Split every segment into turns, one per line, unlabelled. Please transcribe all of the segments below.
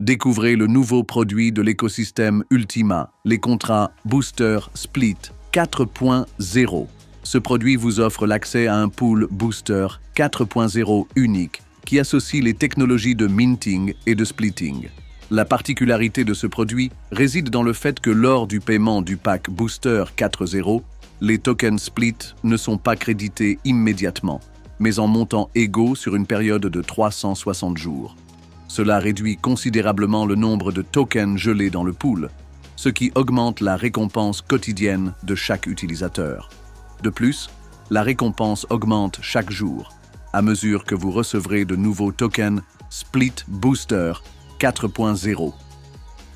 Découvrez le nouveau produit de l'écosystème Ultima, les contrats Booster Split 4.0. Ce produit vous offre l'accès à un pool Booster 4.0 unique qui associe les technologies de minting et de splitting. La particularité de ce produit réside dans le fait que lors du paiement du pack Booster 4.0, les tokens Split ne sont pas crédités immédiatement, mais en montants égaux sur une période de 360 jours. Cela réduit considérablement le nombre de tokens gelés dans le pool, ce qui augmente la récompense quotidienne de chaque utilisateur. De plus, la récompense augmente chaque jour, à mesure que vous recevrez de nouveaux tokens Split Booster 4.0.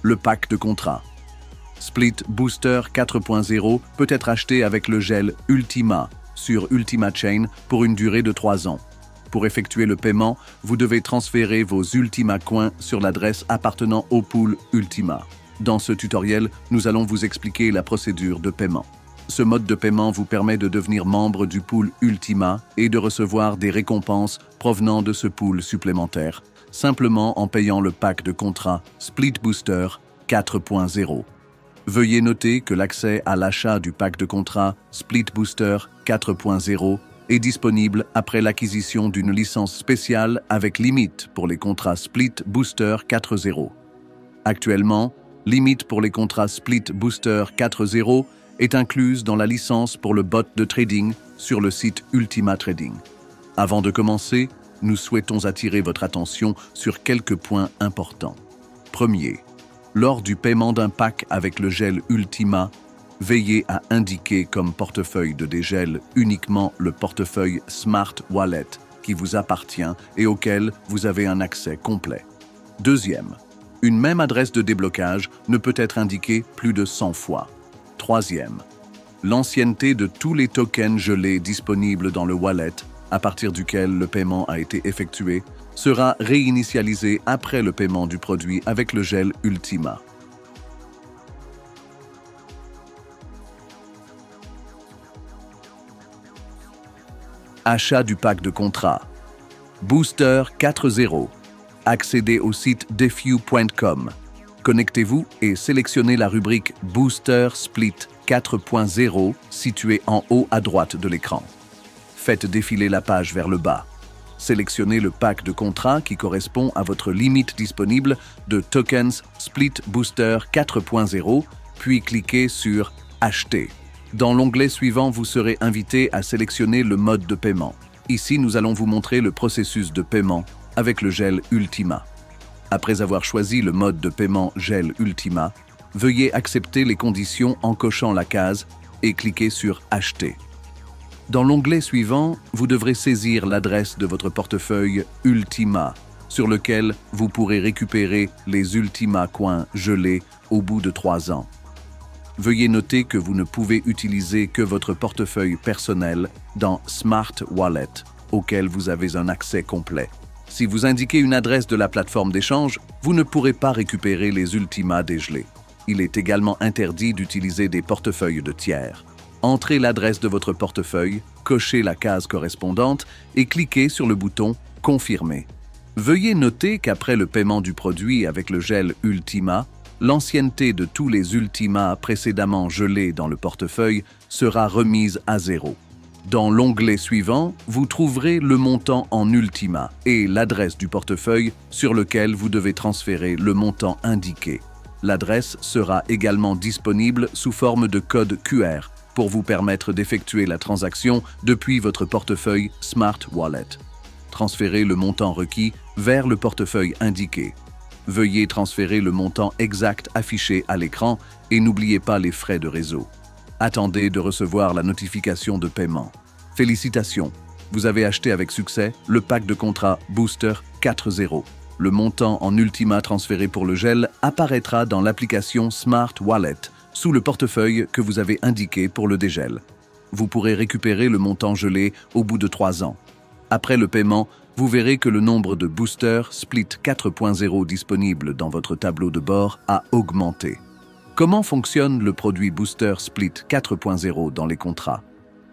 Le pack de contrat. Split Booster 4.0 peut être acheté avec le gel Ultima sur Ultima Chain pour une durée de 3 ans. Pour effectuer le paiement, vous devez transférer vos Ultima Coins sur l'adresse appartenant au pool Ultima. Dans ce tutoriel, nous allons vous expliquer la procédure de paiement. Ce mode de paiement vous permet de devenir membre du pool Ultima et de recevoir des récompenses provenant de ce pool supplémentaire, simplement en payant le pack de contrat Split Booster 4.0. Veuillez noter que l'accès à l'achat du pack de contrat Split Booster 4.0 est disponible après l'acquisition d'une licence spéciale avec limite pour les contrats Split Booster 4.0. Actuellement, limite pour les contrats Split Booster 4.0 est incluse dans la licence pour le bot de trading sur le site Ultima Trading. Avant de commencer, nous souhaitons attirer votre attention sur quelques points importants. Premier, lors du paiement d'un pack avec le gel Ultima, veillez à indiquer comme portefeuille de dégel uniquement le portefeuille Smart Wallet qui vous appartient et auquel vous avez un accès complet. Deuxième, une même adresse de déblocage ne peut être indiquée plus de 100 fois. Troisième, l'ancienneté de tous les tokens gelés disponibles dans le wallet à partir duquel le paiement a été effectué sera réinitialisée après le paiement du produit avec le gel Ultima. Achat du pack de contrat. Booster 4.0. Accédez au site defew.com. Connectez-vous et sélectionnez la rubrique Booster Split 4.0 située en haut à droite de l'écran. Faites défiler la page vers le bas. Sélectionnez le pack de contrat qui correspond à votre limite disponible de tokens Split Booster 4.0, puis cliquez sur « Acheter ». Dans l'onglet suivant, vous serez invité à sélectionner le mode de paiement. Ici, nous allons vous montrer le processus de paiement avec le gel Ultima. Après avoir choisi le mode de paiement gel Ultima, veuillez accepter les conditions en cochant la case et cliquez sur « Acheter ». Dans l'onglet suivant, vous devrez saisir l'adresse de votre portefeuille Ultima, sur lequel vous pourrez récupérer les Ultima Coins gelés au bout de 3 ans. Veuillez noter que vous ne pouvez utiliser que votre portefeuille personnel dans Smart Wallet, auquel vous avez un accès complet. Si vous indiquez une adresse de la plateforme d'échange, vous ne pourrez pas récupérer les Ultima dégelés. Il est également interdit d'utiliser des portefeuilles de tiers. Entrez l'adresse de votre portefeuille, cochez la case correspondante et cliquez sur le bouton « Confirmer ». Veuillez noter qu'après le paiement du produit avec le gel Ultima, l'ancienneté de tous les Ultima précédemment gelés dans le portefeuille sera remise à 0. Dans l'onglet suivant, vous trouverez le montant en Ultima et l'adresse du portefeuille sur lequel vous devez transférer le montant indiqué. L'adresse sera également disponible sous forme de code QR pour vous permettre d'effectuer la transaction depuis votre portefeuille Smart Wallet. Transférez le montant requis vers le portefeuille indiqué. Veuillez transférer le montant exact affiché à l'écran et n'oubliez pas les frais de réseau. Attendez de recevoir la notification de paiement. Félicitations, vous avez acheté avec succès le pack de contrat Booster 4.0. Le montant en Ultima transféré pour le gel apparaîtra dans l'application Smart Wallet sous le portefeuille que vous avez indiqué pour le dégel. Vous pourrez récupérer le montant gelé au bout de 3 ans. Après le paiement, vous verrez que le nombre de boosters Split 4.0 disponibles dans votre tableau de bord a augmenté. Comment fonctionne le produit Booster Split 4.0 dans les contrats?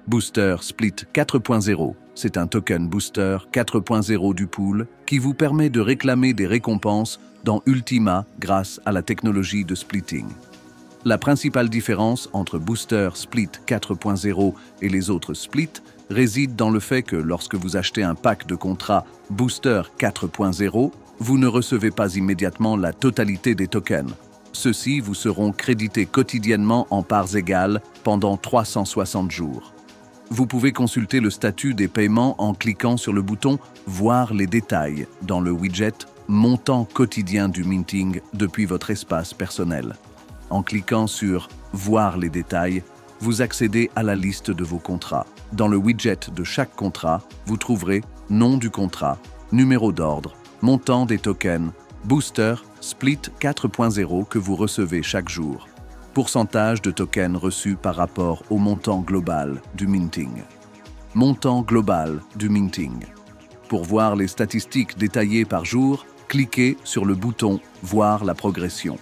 Booster Split 4.0, c'est un token Booster 4.0 du pool qui vous permet de réclamer des récompenses dans Ultima grâce à la technologie de splitting. La principale différence entre Booster Split 4.0 et les autres splits réside dans le fait que lorsque vous achetez un pack de contrats Booster 4.0, vous ne recevez pas immédiatement la totalité des tokens. Ceux-ci vous seront crédités quotidiennement en parts égales pendant 360 jours. Vous pouvez consulter le statut des paiements en cliquant sur le bouton « Voir les détails » dans le widget « Montant quotidien du minting » depuis votre espace personnel. En cliquant sur « Voir les détails », vous accédez à la liste de vos contrats. Dans le widget de chaque contrat, vous trouverez nom du contrat, numéro d'ordre, montant des tokens, Booster Split 4.0 que vous recevez chaque jour, pourcentage de tokens reçus par rapport au montant global du minting. Montant global du minting. Pour voir les statistiques détaillées par jour, cliquez sur le bouton « Voir la progression ».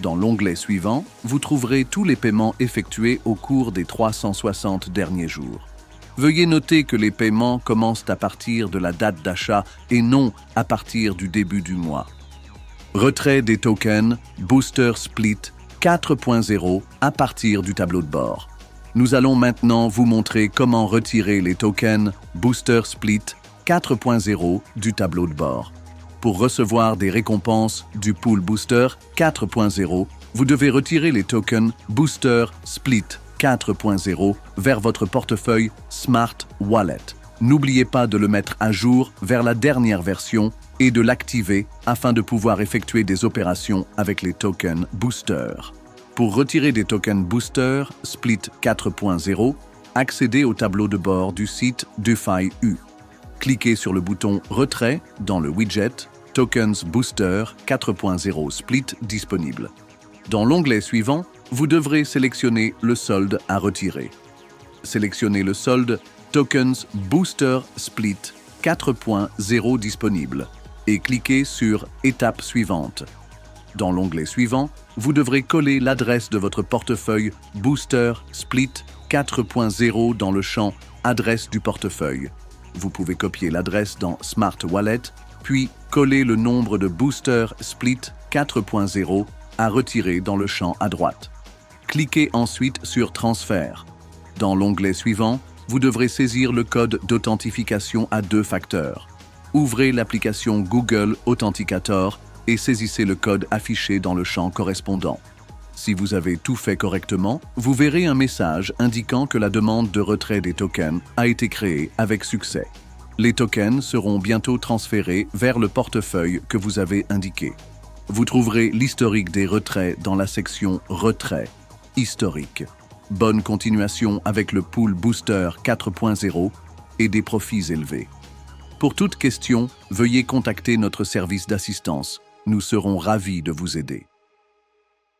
Dans l'onglet suivant, vous trouverez tous les paiements effectués au cours des 360 derniers jours. Veuillez noter que les paiements commencent à partir de la date d'achat et non à partir du début du mois. Retrait des tokens Booster Split 4.0 à partir du tableau de bord. Nous allons maintenant vous montrer comment retirer les tokens Booster Split 4.0 du tableau de bord. Pour recevoir des récompenses du pool Booster 4.0, vous devez retirer les tokens Booster Split 4.0 vers votre portefeuille Smart Wallet. N'oubliez pas de le mettre à jour vers la dernière version et de l'activer afin de pouvoir effectuer des opérations avec les tokens Booster. Pour retirer des tokens Booster Split 4.0, accédez au tableau de bord du site DeFi-U. Cliquez sur le bouton « Retrait » dans le widget « Tokens Booster 4.0 Split disponible ». Dans l'onglet suivant, vous devrez sélectionner le solde à retirer. Sélectionnez le solde « Tokens Booster Split 4.0 disponible » et cliquez sur « Étape suivante ». Dans l'onglet suivant, vous devrez coller l'adresse de votre portefeuille Booster Split 4.0 dans le champ « Adresse du portefeuille ». Vous pouvez copier l'adresse dans Smart Wallet, puis coller le nombre de Booster Split 4.0 à retirer dans le champ à droite. Cliquez ensuite sur Transfert. Dans l'onglet suivant, vous devrez saisir le code d'authentification à 2 facteurs. Ouvrez l'application Google Authenticator et saisissez le code affiché dans le champ correspondant. Si vous avez tout fait correctement, vous verrez un message indiquant que la demande de retrait des tokens a été créée avec succès. Les tokens seront bientôt transférés vers le portefeuille que vous avez indiqué. Vous trouverez l'historique des retraits dans la section « Retrait » historique. Bonne continuation avec le pool Booster 4.0 et des profits élevés. Pour toute question, veuillez contacter notre service d'assistance. Nous serons ravis de vous aider.